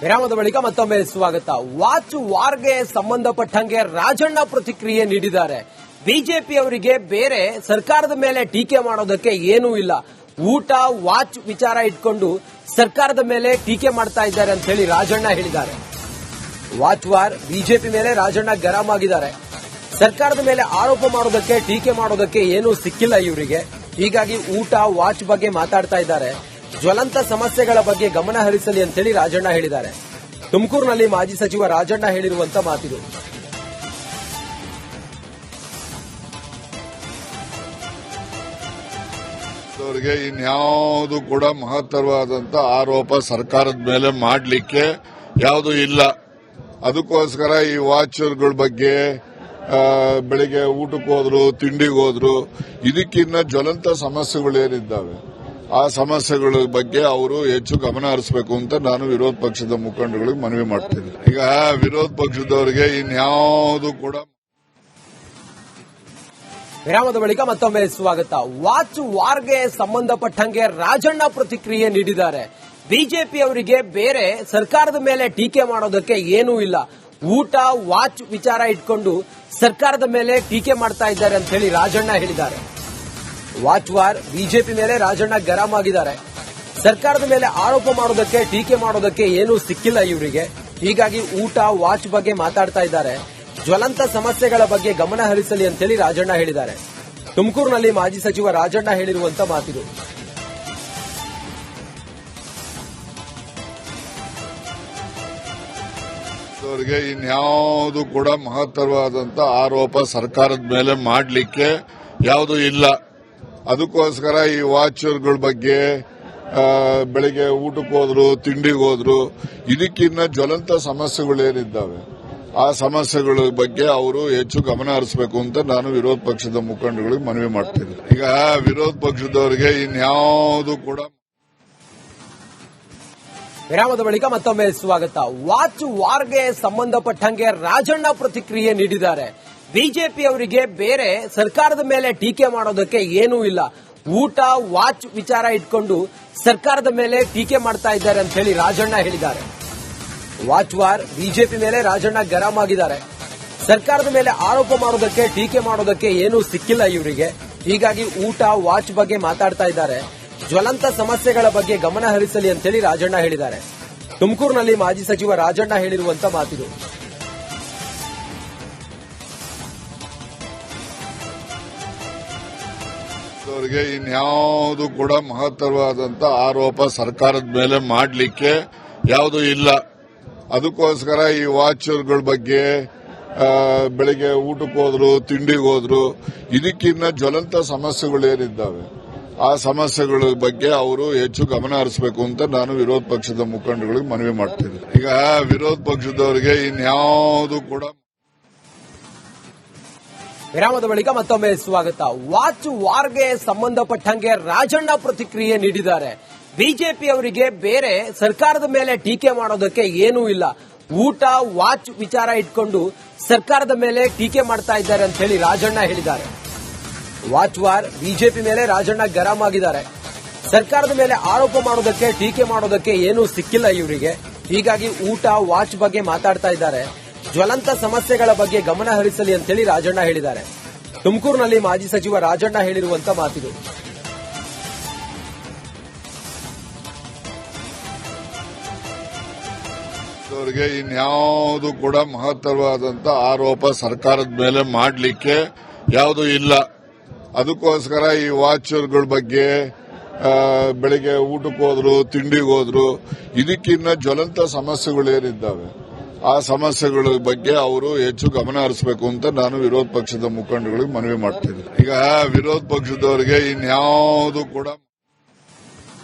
ವಿರಾಮದ ಬಳಿಕ ಮತ್ತೊಮ್ಮೆ ಸ್ವಾಗತ. ವಾಚ್ ವಾರ್ಗೆ ಸಂಬಂಧಪಟ್ಟಂಗೆ ರಾಜಣ್ಣ ಪ್ರತಿಕ್ರಿಯೆ ನೀಡಿದ್ದಾರೆ. ಬಿಜೆಪಿ ಅವರಿಗೆ ಬೇರೆ ಸರ್ಕಾರದ ಮೇಲೆ ಟೀಕೆ ಮಾಡೋದಕ್ಕೆ ಏನೂ ಇಲ್ಲ. ಊಟ ವಾಚ್ ವಿಚಾರ ಇಟ್ಕೊಂಡು ಸರ್ಕಾರದ ಮೇಲೆ ಟೀಕೆ ಮಾಡ್ತಾ ಇದ್ದಾರೆ ಅಂತ ಹೇಳಿ ರಾಜಣ್ಣ ಹೇಳಿದ್ದಾರೆ. ವಾಚ್ ವಾರ್ ಬಿಜೆಪಿ ಮೇಲೆ ರಾಜಣ್ಣ ಗರಂ ಆಗಿದ್ದಾರೆ. ಸರ್ಕಾರದ ಮೇಲೆ ಆರೋಪ ಮಾಡೋದಕ್ಕೆ ಟೀಕೆ ಮಾಡೋದಕ್ಕೆ ಏನೂ ಸಿಕ್ಕಿಲ್ಲ ಇವರಿಗೆ. ಹೀಗಾಗಿ ಊಟ ವಾಚ್ ಬಗ್ಗೆ ಮಾತಾಡ್ತಾ ಇದ್ದಾರೆ. ಜ್ವಲಂತ ಸಮಸ್ಯೆಗಳ ಬಗ್ಗೆ ಗಮನ ಹರಿಸಲಿ ಅಂತೇಳಿ ರಾಜಣ್ಣ ಹೇಳಿದ್ದಾರೆ. ತುಮಕೂರಿನಲ್ಲಿ ಮಾಜಿ ಸಚಿವ ರಾಜಣ್ಣ ಹೇಳಿರುವಂತ ಮಾತಿದು. ಅವರಿಗೆ ಇನ್ಯಾವುದು ಕೂಡ ಮಹತ್ತರವಾದಂತ ಆರೋಪ ಸರ್ಕಾರದ ಮೇಲೆ ಮಾಡಲಿಕ್ಕೆ ಯಾವುದು ಇಲ್ಲ. ಅದಕ್ಕೋಸ್ಕರ ಈ ವಾಚರ್ಗಳ ಬಗ್ಗೆ ಬೆಳಿಗ್ಗೆ ಊಟಕ್ಕೆ ಹೋದ್ರು, ತಿಂಡಿಗೆ ಹೋದ್ರು, ಇದಕ್ಕಿನ್ನ ಜ್ವಲಂತ ಸಮಸ್ಯೆಗಳೇನಿದ್ದಾವೆ ಆ ಸಮಸ್ಯೆಗಳ ಬಗ್ಗೆ ಅವರು ಹೆಚ್ಚು ಗಮನ ಹರಿಸಬೇಕು ಅಂತ ನಾನು ವಿರೋಧ ಪಕ್ಷದ ಮುಖಂಡಗಳಿಗೆ ಮನವಿ ಮಾಡ್ತೀನಿ. ಈಗ ವಿರೋಧ ಪಕ್ಷದವರಿಗೆ ಇನ್ಯಾವುದು ಕೂಡ. ವಿರಾಮದ ಬಳಿಕ ಮತ್ತೊಮ್ಮೆ ಸ್ವಾಗತ. ವಾಚ್ ವಾರ್ಗೆ ಸಂಬಂಧಪಟ್ಟಂಗೆ ರಾಜಣ್ಣ ಪ್ರತಿಕ್ರಿಯೆ ನೀಡಿದ್ದಾರೆ. ಬಿಜೆಪಿ ಅವರಿಗೆ ಬೇರೆ ಸರ್ಕಾರದ ಮೇಲೆ ಟೀಕೆ ಮಾಡೋದಕ್ಕೆ ಏನೂ ಇಲ್ಲ. ಊಟ ವಾಚ್ ವಿಚಾರ ಇಟ್ಕೊಂಡು ಸರ್ಕಾರದ ಮೇಲೆ ಟೀಕೆ ಮಾಡ್ತಾ ಇದ್ದಾರೆ ಅಂತ ಹೇಳಿ ರಾಜಣ್ಣ ಹೇಳಿದ್ದಾರೆ. ವಾಚ್ ವಾರ್ ಬಿಜೆಪಿ ಮೇಲೆ ರಾಜಣ್ಣ ಗರಂ ಆಗಿದ್ದಾರೆ. ಸರ್ಕಾರದ ಮೇಲೆ ಆರೋಪ ಮಾಡೋದಕ್ಕೆ ಟೀಕೆ ಮಾಡೋದಕ್ಕೆ ಏನೂ ಸಿಕ್ಕಿಲ್ಲ ಇವರಿಗೆ. ಹೀಗಾಗಿ ಊಟ ವಾಚ್ ಬಗ್ಗೆ ಮಾತಾಡ್ತಾ ಇದ್ದಾರೆ. ಜ್ವಲಂತ ಸಮಸ್ಯೆಗಳ ಬಗ್ಗೆ ಗಮನ ಹರಿಸಲಿ ಅಂತೇಳಿ ರಾಜಣ್ಣ ಹೇಳಿದ್ದಾರೆ. ತುಮಕೂರಿನಲ್ಲಿ ಮಾಜಿ ಸಚಿವ ರಾಜಣ್ಣ ಹೇಳಿರುವಂತ ಮಾತಿದು. ಅವರಿಗೆ ಇನ್ಯಾವುದು ಕೂಡ ಮಹತ್ತರವಾದಂತ ಆರೋಪ ಸರ್ಕಾರದ ಮೇಲೆ ಮಾಡಲಿಕ್ಕೆ ಯಾವುದು ಇಲ್ಲ. ಅದಕ್ಕೋಸ್ಕರ ಈ ವಾಚರ್ಗಳ ಬಗ್ಗೆ ಬೆಳಿಗ್ಗೆ ಊಟಕ್ಕೆ ಹೋದ್ರು, ತಿಂಡಿಗೆ ಹೋದ್ರು, ಇದಕ್ಕಿನ್ನ ಜ್ವಲಂತ ಸಮಸ್ಯೆಗಳೇನಿದ್ದಾವೆ ಆ ಸಮಸ್ಯೆಗಳ ಬಗ್ಗೆ ಅವರು ಹೆಚ್ಚು ಗಮನ ಹರಿಸಬೇಕು ಅಂತ ನಾನು ವಿರೋಧ ಪಕ್ಷದ ಮುಖಂಡಗಳಿಗೆ ಮನವಿ ಮಾಡ್ತೀನಿ. ಈಗ ವಿರೋಧ ಪಕ್ಷದವರಿಗೆ ಇನ್ಯಾವುದು ಕೂಡ. ವಿರಾಮದ ಬಳಿಕ ಮತ್ತೊಮ್ಮೆ ಸ್ವಾಗತ. ವಾಚ್ ವಾರ್ಗೆ ಸಂಬಂಧಪಟ್ಟಂಗೆ ರಾಜಣ್ಣ ಪ್ರತಿಕ್ರಿಯೆ ನೀಡಿದ್ದಾರೆ. ಬಿಜೆಪಿ ಅವರಿಗೆ ಬೇರೆ ಸರ್ಕಾರದ ಮೇಲೆ ಟೀಕೆ ಮಾಡೋದಕ್ಕೆ ಏನೂ ಇಲ್ಲ. ಊಟ ವಾಚ್ ವಿಚಾರ ಇಟ್ಕೊಂಡು ಸರ್ಕಾರದ ಮೇಲೆ ಟೀಕೆ ಮಾಡ್ತಾ ಇದ್ದಾರೆ ಅಂತ ಹೇಳಿ ರಾಜಣ್ಣ ಹೇಳಿದ್ದಾರೆ. ವಾಚ್ ವಾರ್ ಬಿಜೆಪಿ ಮೇಲೆ ರಾಜಣ್ಣ ಗರಂ ಆಗಿದ್ದಾರೆ. ಸರ್ಕಾರದ ಮೇಲೆ ಆರೋಪ ಮಾಡೋದಕ್ಕೆ ಟೀಕೆ ಮಾಡೋದಕ್ಕೆ ಏನೂ ಸಿಕ್ಕಿಲ್ಲ ಇವರಿಗೆ. ಹೀಗಾಗಿ ಊಟ ವಾಚ್ ಬಗ್ಗೆ ಮಾತಾಡ್ತಾ ಇದ್ದಾರೆ. ಜ್ವಲಂತ ಸಮಸ್ಯೆಗಳ ಬಗ್ಗೆ ಗಮನ ಹರಿಸಲಿ ಅಂತೇಳಿ ರಾಜಣ್ಣ ಹೇಳಿದ್ದಾರೆ. ತುಮಕೂರಿನಲ್ಲಿ ಮಾಜಿ ಸಚಿವ ರಾಜಣ್ಣ ಹೇಳಿರುವಂತ ಮಾತಿದು. ಅವರಿಗೆ ಇನ್ಯಾವುದು ಕೂಡ ಮಹತ್ತರವಾದಂತ ಆರೋಪ ಸರ್ಕಾರದ ಮೇಲೆ ಮಾಡಲಿಕ್ಕೆ ಯಾವುದು ಇಲ್ಲ. ಅದಕ್ಕೋಸ್ಕರ ಈ ವಾಚರ್ಗಳ ಬಗ್ಗೆ ಬೆಳಿಗ್ಗೆ ಊಟಕ್ಕೆ ಹೋದ್ರು, ತಿಂಡಿಗೆ ಹೋದ್ರು, ಇದಕ್ಕಿನ್ನ ಜ್ವಲಂತ ಸಮಸ್ಯೆಗಳೇನಿದ್ದಾವೆ ಆ ಸಮಸ್ಯೆಗಳ ಬಗ್ಗೆ ಅವರು ಹೆಚ್ಚು ಗಮನ ಹರಿಸಬೇಕು ಅಂತ ನಾನು ವಿರೋಧ ಪಕ್ಷದ ಮುಖಂಡಗಳಿಗೆ ಮನವಿ ಮಾಡ್ತೀನಿ. ಈಗ ವಿರೋಧ ಪಕ್ಷದವರಿಗೆ ಇನ್ಯಾವುದು ಕೂಡ. ವಿರಾಮದ ಬಳಿಕ ಮತ್ತೊಮ್ಮೆ ಸ್ವಾಗತ. ವಾಚ್ ವಾರ್ಗೆ ಸಂಬಂಧಪಟ್ಟಂಗೆ ರಾಜಣ್ಣ ಪ್ರತಿಕ್ರಿಯೆ ನೀಡಿದ್ದಾರೆ. ಬಿಜೆಪಿ ಅವರಿಗೆ ಬೇರೆ ಸರ್ಕಾರದ ಮೇಲೆ ಟೀಕೆ ಮಾಡೋದಕ್ಕೆ ಏನೂ ಇಲ್ಲ. ಊಟ ವಾಚ್ ವಿಚಾರ ಇಟ್ಕೊಂಡು ಸರ್ಕಾರದ ಮೇಲೆ ಟೀಕೆ ಮಾಡ್ತಾ ಇದ್ದಾರೆ ಅಂತ ಹೇಳಿ ರಾಜಣ್ಣ ಹೇಳಿದ್ದಾರೆ. ವಾಚ್ ವಾರ್ ಬಿಜೆಪಿ ಮೇಲೆ ರಾಜಣ್ಣ ಗರಂ ಆಗಿದ್ದಾರೆ. ಸರ್ಕಾರದ ಮೇಲೆ ಆರೋಪ ಮಾಡೋದಕ್ಕೆ ಟೀಕೆ ಮಾಡೋದಕ್ಕೆ ಏನೂ ಸಿಕ್ಕಿಲ್ಲ ಇವರಿಗೆ. ಹೀಗಾಗಿ ಊಟ ವಾಚ್ ಬಗ್ಗೆ ಮಾತಾಡ್ತಾ ಇದ್ದಾರೆ. ಜ್ವಲಂತ ಸಮಸ್ಯೆಗಳ ಬಗ್ಗೆ ಗಮನ ಹರಿಸಲಿ ಅಂತೇಳಿ ರಾಜಣ್ಣ ಹೇಳಿದ್ದಾರೆ. ತುಮಕೂರಿನಲ್ಲಿ ಮಾಜಿ ಸಚಿವ ರಾಜಣ್ಣ ಹೇಳಿರುವಂತ ಮಾತಿದು. ಅವರಿಗೆ ಇನ್ಯಾವುದು ಕೂಡ ಮಹತ್ತರವಾದಂತ ಆರೋಪ ಸರ್ಕಾರದ ಮೇಲೆ ಮಾಡಲಿಕ್ಕೆ ಯಾವುದು ಇಲ್ಲ. ಅದಕ್ಕೋಸ್ಕರ ಈ ವಾಚರ್ಗಳ ಬಗ್ಗೆ ಬೆಳಿಗ್ಗೆ ಊಟಕ್ಕೆ ಹೋದ್ರು, ತಿಂಡಿಗೆ ಹೋದ್ರು, ಇದಕ್ಕಿನ್ನ ಜ್ವಲಂತ ಸಮಸ್ಯೆಗಳೇನಿದ್ದಾವೆ ಆ ಸಮಸ್ಯೆಗಳ ಬಗ್ಗೆ ಅವರು ಹೆಚ್ಚು ಗಮನ ಹರಿಸಬೇಕು ಅಂತ ನಾನು ವಿರೋಧ ಪಕ್ಷದ ಮುಖಂಡಗಳಿಗೆ ಮನವಿ ಮಾಡ್ತೀನಿ. ಈಗ ವಿರೋಧ ಪಕ್ಷದವರಿಗೆ ಇನ್ಯಾವುದು ಕೂಡ.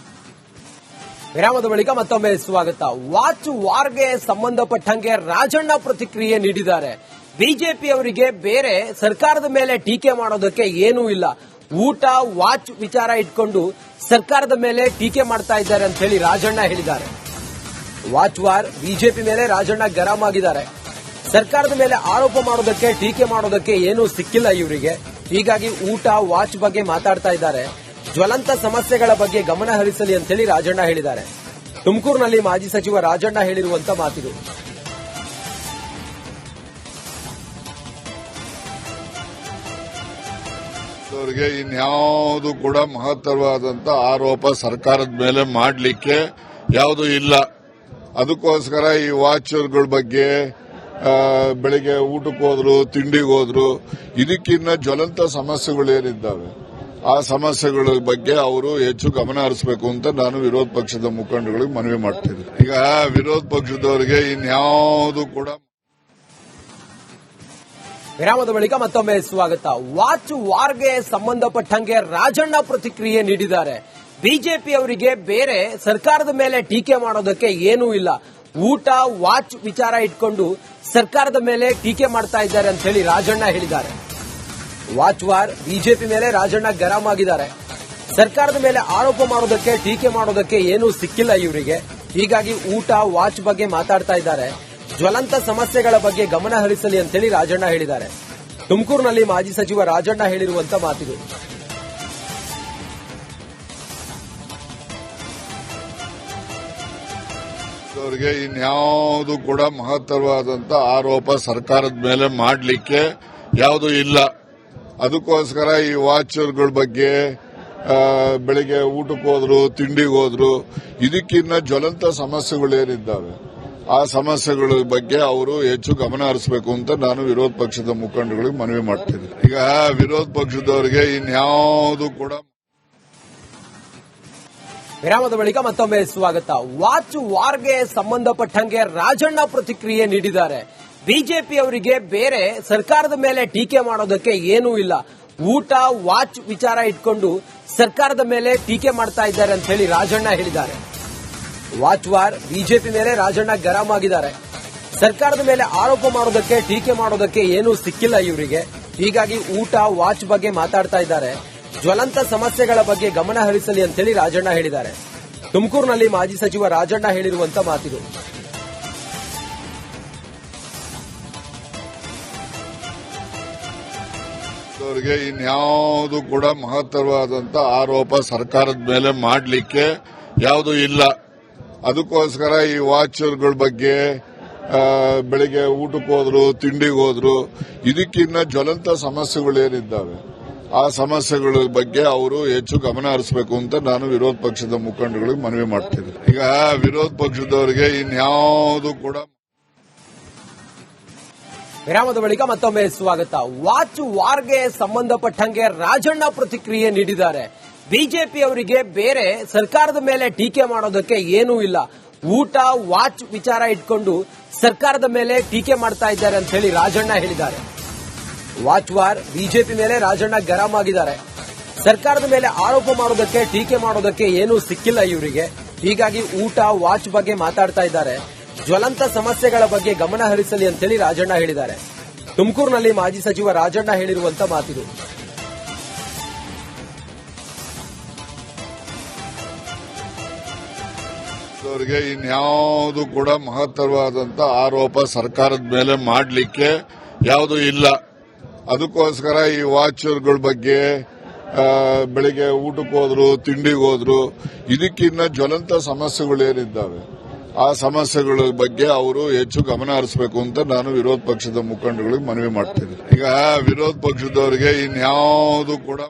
ವಿರಾಮದ ಬಳಿಕ ಮತ್ತೊಮ್ಮೆ ಸ್ವಾಗತ. ವಾಚ್ ವಾರ್ಗೆ ಸಂಬಂಧಪಟ್ಟಂಗೆ ರಾಜಣ್ಣ ಪ್ರತಿಕ್ರಿಯೆ ನೀಡಿದ್ದಾರೆ. ಬಿಜೆಪಿ ಅವರಿಗೆ ಬೇರೆ ಸರ್ಕಾರದ ಮೇಲೆ ಟೀಕೆ ಮಾಡೋದಕ್ಕೆ ಏನೂ ಇಲ್ಲ. ಊಟ ವಾಚ್ ವಿಚಾರ ಇಟ್ಕೊಂಡು ಸರ್ಕಾರದ ಮೇಲೆ ಟೀಕೆ ಮಾಡ್ತಾ ಇದ್ದಾರೆ ಅಂತ ಹೇಳಿ ರಾಜಣ್ಣ ಹೇಳಿದ್ದಾರೆ. ವಾಚ್ ವಾರ್ ಬಿಜೆಪಿ ಮೇಲೆ ರಾಜಣ್ಣ ಗರಂ ಆಗಿದ್ದಾರೆ. ಸರ್ಕಾರದ ಮೇಲೆ ಆರೋಪ ಮಾಡೋದಕ್ಕೆ ಟೀಕೆ ಮಾಡೋದಕ್ಕೆ ಏನೂ ಸಿಕ್ಕಿಲ್ಲ ಇವರಿಗೆ. ಹೀಗಾಗಿ ಊಟ ವಾಚ್ ಬಗ್ಗೆ ಮಾತಾಡ್ತಾ ಇದ್ದಾರೆ. ಜ್ವಲಂತ ಸಮಸ್ಯೆಗಳ ಬಗ್ಗೆ ಗಮನ ಹರಿಸಲಿ ಅಂತೇಳಿ ರಾಜಣ್ಣ ಹೇಳಿದ್ದಾರೆ. ತುಮಕೂರಿನಲ್ಲಿ ಮಾಜಿ ಸಚಿವ ರಾಜಣ್ಣ ಹೇಳಿರುವಂತ ಮಾತಿದು. ಅವರಿಗೆ ಇನ್ಯಾವುದು ಕೂಡ ಮಹತ್ತರವಾದಂತ ಆರೋಪ ಸರ್ಕಾರದ ಮೇಲೆ ಮಾಡಲಿಕ್ಕೆ ಯಾವುದು ಇಲ್ಲ. ಅದಕ್ಕೋಸ್ಕರ ಈ ವಾಚರ್ಗಳ ಬಗ್ಗೆ ಬೆಳಿಗ್ಗೆ ಊಟಕ್ಕೆ ಹೋದ್ರು, ತಿಂಡಿಗೆ ಹೋದ್ರು, ಇದಕ್ಕಿನ್ನ ಜ್ವಲಂತ ಸಮಸ್ಯೆಗಳು ಏನಿದ್ದಾವೆ ಆ ಸಮಸ್ಯೆಗಳ ಬಗ್ಗೆ ಅವರು ಹೆಚ್ಚು ಗಮನ ಹರಿಸಬೇಕು ಅಂತ ನಾನು ವಿರೋಧ ಪಕ್ಷದ ಮುಖಂಡಗಳಿಗೆ ಮನವಿ ಮಾಡ್ತೀನಿ. ಈಗ ವಿರೋಧ ಪಕ್ಷದವರಿಗೆ ಇನ್ಯಾವುದು ಕೂಡ ವಿರಾಮದ ಬಳಿಕ ಮತ್ತೊಮ್ಮೆ ಸ್ವಾಗತ. ವಾಚ್ ವಾರ್ಗೆ ಸಂಬಂಧಪಟ್ಟಂಗೆ ರಾಜಣ್ಣ ಪ್ರತಿಕ್ರಿಯೆ ನೀಡಿದ್ದಾರೆ. ಬಿಜೆಪಿ ಅವರಿಗೆ ಬೇರೆ ಸರ್ಕಾರದ ಮೇಲೆ ಟೀಕೆ ಮಾಡೋದಕ್ಕೆ ಏನೂ ಇಲ್ಲ. ಊಟ ವಾಚ್ ವಿಚಾರ ಇಟ್ಕೊಂಡು ಸರ್ಕಾರದ ಮೇಲೆ ಟೀಕೆ ಮಾಡ್ತಾ ಇದ್ದಾರೆ ಅಂತ ಹೇಳಿ ರಾಜಣ್ಣ ಹೇಳಿದ್ದಾರೆ. ವಾಚ್ ವಾರ್ ಬಿಜೆಪಿ ಮೇಲೆ ರಾಜಣ್ಣ ಗರಂ ಆಗಿದ್ದಾರೆ. ಸರ್ಕಾರದ ಮೇಲೆ ಆರೋಪ ಮಾಡೋದಕ್ಕೆ ಟೀಕೆ ಮಾಡೋದಕ್ಕೆ ಏನೂ ಸಿಕ್ಕಿಲ್ಲ ಇವರಿಗೆ. ಹೀಗಾಗಿ ಊಟ ವಾಚ್ ಬಗ್ಗೆ ಮಾತಾಡ್ತಾ ಇದ್ದಾರೆ. ಜ್ವಲಂತ ಸಮಸ್ಯೆಗಳ ಬಗ್ಗೆ ಗಮನ ಹರಿಸಲಿ ಅಂತೇಳಿ ರಾಜಣ್ಣ ಹೇಳಿದ್ದಾರೆ. ತುಮಕೂರಿನಲ್ಲಿ ಮಾಜಿ ಸಚಿವ ರಾಜಣ್ಣ ಹೇಳಿರುವಂತ ಮಾತಿದು. ಅವರಿಗೆ ಇನ್ಯಾವುದು ಕೂಡ ಮಹತ್ತರವಾದಂತ ಆರೋಪ ಸರ್ಕಾರದ ಮೇಲೆ ಮಾಡಲಿಕ್ಕೆ ಯಾವುದು ಇಲ್ಲ. ಅದಕ್ಕೋಸ್ಕರ ಈ ವಾಚರ್ಗಳ ಬಗ್ಗೆ ಬೆಳಿಗ್ಗೆ ಊಟಕ್ಕೆ ಹೋದ್ರು, ತಿಂಡಿಗೆ ಹೋದ್ರು, ಇದಕ್ಕಿನ್ನ ಜ್ವಲಂತ ಸಮಸ್ಯೆಗಳು ಏನಿದ್ದಾವೆ ಆ ಸಮಸ್ಯೆಗಳ ಬಗ್ಗೆ ಅವರು ಹೆಚ್ಚು ಗಮನ ಹರಿಸಬೇಕು ಅಂತ ನಾನು ವಿರೋಧ ಪಕ್ಷದ ಮುಖಂಡಗಳಿಗೆ ಮನವಿ ಮಾಡ್ತೀನಿ. ಈಗ ವಿರೋಧ ಪಕ್ಷದವರಿಗೆ ಇನ್ಯಾವುದು ಕೂಡ ವಿರಾಮದ ಬಳಿಕ ಮತ್ತೊಮ್ಮೆ ಸ್ವಾಗತ. ವಾಚ್ ವಾರ್ಗೆ ಸಂಬಂಧಪಟ್ಟಂಗೆ ರಾಜಣ್ಣ ಪ್ರತಿಕ್ರಿಯೆ ನೀಡಿದ್ದಾರೆ. ಬಿಜೆಪಿ ಅವರಿಗೆ ಬೇರೆ ಸರ್ಕಾರದ ಮೇಲೆ ಟೀಕೆ ಮಾಡೋದಕ್ಕೆ ಏನೂ ಇಲ್ಲ. ಊಟ ವಾಚ್ ವಿಚಾರ ಇಟ್ಕೊಂಡು ಸರ್ಕಾರದ ಮೇಲೆ ಟೀಕೆ ಮಾಡ್ತಾ ಇದ್ದಾರೆ ಅಂತ ಹೇಳಿ ರಾಜಣ್ಣ ಹೇಳಿದ್ದಾರೆ. ವಾಚ್ ವಾರ್ ಬಿಜೆಪಿ ಮೇಲೆ ರಾಜಣ್ಣ ಗರಂ ಆಗಿದ್ದಾರೆ. ಸರ್ಕಾರದ ಮೇಲೆ ಆರೋಪ ಮಾಡೋದಕ್ಕೆ ಟೀಕೆ ಮಾಡೋದಕ್ಕೆ ಏನೂ ಸಿಕ್ಕಿಲ್ಲ ಇವರಿಗೆ. ಹೀಗಾಗಿ ಊಟ ವಾಚ್ ಬಗ್ಗೆ ಮಾತಾಡ್ತಾ ಇದ್ದಾರೆ. ಜ್ವಲಂತ ಸಮಸ್ಯೆಗಳ ಬಗ್ಗೆ ಗಮನ ಹರಿಸಲಿ ಅಂತೇಳಿ ರಾಜಣ್ಣ ಹೇಳಿದ್ದಾರೆ. ತುಮಕೂರಿನಲ್ಲಿ ಮಾಜಿ ಸಚಿವ ರಾಜಣ್ಣ ಹೇಳಿರುವಂತ ಮಾತಿದು. ಅವರಿಗೆ ಇನ್ಯಾವುದು ಕೂಡ ಮಹತ್ತರವಾದಂತ ಆರೋಪ ಸರ್ಕಾರದ ಮೇಲೆ ಮಾಡಲಿಕ್ಕೆ ಯಾವುದು ಇಲ್ಲ. ಅದಕ್ಕೋಸ್ಕರ ಈ ವಾಚರ್ಗಳ ಬಗ್ಗೆ ಬೆಳಿಗ್ಗೆ ಊಟಕ್ಕೆ ಹೋದ್ರು, ತಿಂಡಿಗೆ ಹೋದ್ರು, ಇದಕ್ಕಿನ್ನ ಜ್ವಲಂತ ಸಮಸ್ಯೆಗಳು ಏನಿದ್ದಾವೆ ಆ ಸಮಸ್ಯೆಗಳ ಬಗ್ಗೆ ಅವರು ಹೆಚ್ಚು ಗಮನ ಹರಿಸಬೇಕು ಅಂತ ನಾನು ವಿರೋಧ ಪಕ್ಷದ ಮುಖಂಡಗಳಿಗೆ ಮನವಿ ಮಾಡ್ತೀನಿ. ಈಗ ವಿರೋಧ ಪಕ್ಷದವರಿಗೆ ಇನ್ಯಾವುದು ಕೂಡ ವಿರಾಮದ ಬಳಿಕ ಮತ್ತೊಮ್ಮೆ ಸ್ವಾಗತ. ವಾಚ್ ವಾರ್ಗೆ ಸಂಬಂಧಪಟ್ಟಂಗೆ ರಾಜಣ್ಣ ಪ್ರತಿಕ್ರಿಯೆ ನೀಡಿದ್ದಾರೆ. ಬಿಜೆಪಿ ಅವರಿಗೆ ಬೇರೆ ಸರ್ಕಾರದ ಮೇಲೆ ಟೀಕೆ ಮಾಡೋದಕ್ಕೆ ಏನೂ ಇಲ್ಲ. ಊಟ ವಾಚ್ ವಿಚಾರ ಇಟ್ಕೊಂಡು ಸರ್ಕಾರದ ಮೇಲೆ ಟೀಕೆ ಮಾಡ್ತಾ ಇದ್ದಾರೆ ಅಂತ ಹೇಳಿ ರಾಜಣ್ಣ ಹೇಳಿದ್ದಾರೆ. ವಾಚ್ ವಾರ್ ಬಿಜೆಪಿ ಮೇಲೆ ರಾಜಣ್ಣ ಗರಂ ಆಗಿದ್ದಾರೆ. ಸರ್ಕಾರದ ಮೇಲೆ ಆರೋಪ ಮಾಡೋದಕ್ಕೆ ಟೀಕೆ ಮಾಡೋದಕ್ಕೆ ಏನೂ ಸಿಕ್ಕಿಲ್ಲ ಇವರಿಗೆ. ಹೀಗಾಗಿ ಊಟ ವಾಚ್ ಬಗ್ಗೆ ಮಾತಾಡ್ತಾ ಇದ್ದಾರೆ. ಜ್ವಲಂತ ಸಮಸ್ಯೆಗಳ ಬಗ್ಗೆ ಗಮನ ಹರಿಸಲಿ ಅಂತೇಳಿ ರಾಜಣ್ಣ ಹೇಳಿದ್ದಾರೆ. ತುಮಕೂರಿನಲ್ಲಿ ಮಾಜಿ ಸಚಿವ ರಾಜಣ್ಣ ಹೇಳಿರುವಂತ ಮಾತಿದು. ಅವರಿಗೆ ಇನ್ಯಾವುದು ಕೂಡ ಮಹತ್ತರವಾದಂತ ಆರೋಪ ಸರ್ಕಾರದ ಮೇಲೆ ಮಾಡಲಿಕ್ಕೆ ಯಾವುದು ಇಲ್ಲ. ಅದಕ್ಕೋಸ್ಕರ ಈ ವಾಚರ್ಗಳ ಬಗ್ಗೆ ಬೆಳಿಗ್ಗೆ ಊಟಕ್ಕೆ ಹೋದ್ರು, ತಿಂಡಿಗೆ ಹೋದ್ರು, ಇದಕ್ಕಿನ್ನ ಜ್ವಲಂತ ಸಮಸ್ಯೆಗಳು ಏನಿದ್ದಾವೆ ಆ ಸಮಸ್ಯೆಗಳ ಬಗ್ಗೆ ಅವರು ಹೆಚ್ಚು ಗಮನ ಹರಿಸಬೇಕು ಅಂತ ನಾನು ವಿರೋಧ ಪಕ್ಷದ ಮುಖಂಡಗಳಿಗೆ ಮನವಿ ಮಾಡ್ತೀನಿ. ಈಗ ವಿರೋಧ ಪಕ್ಷದವರಿಗೆ ಇನ್ಯಾವುದು ಕೂಡ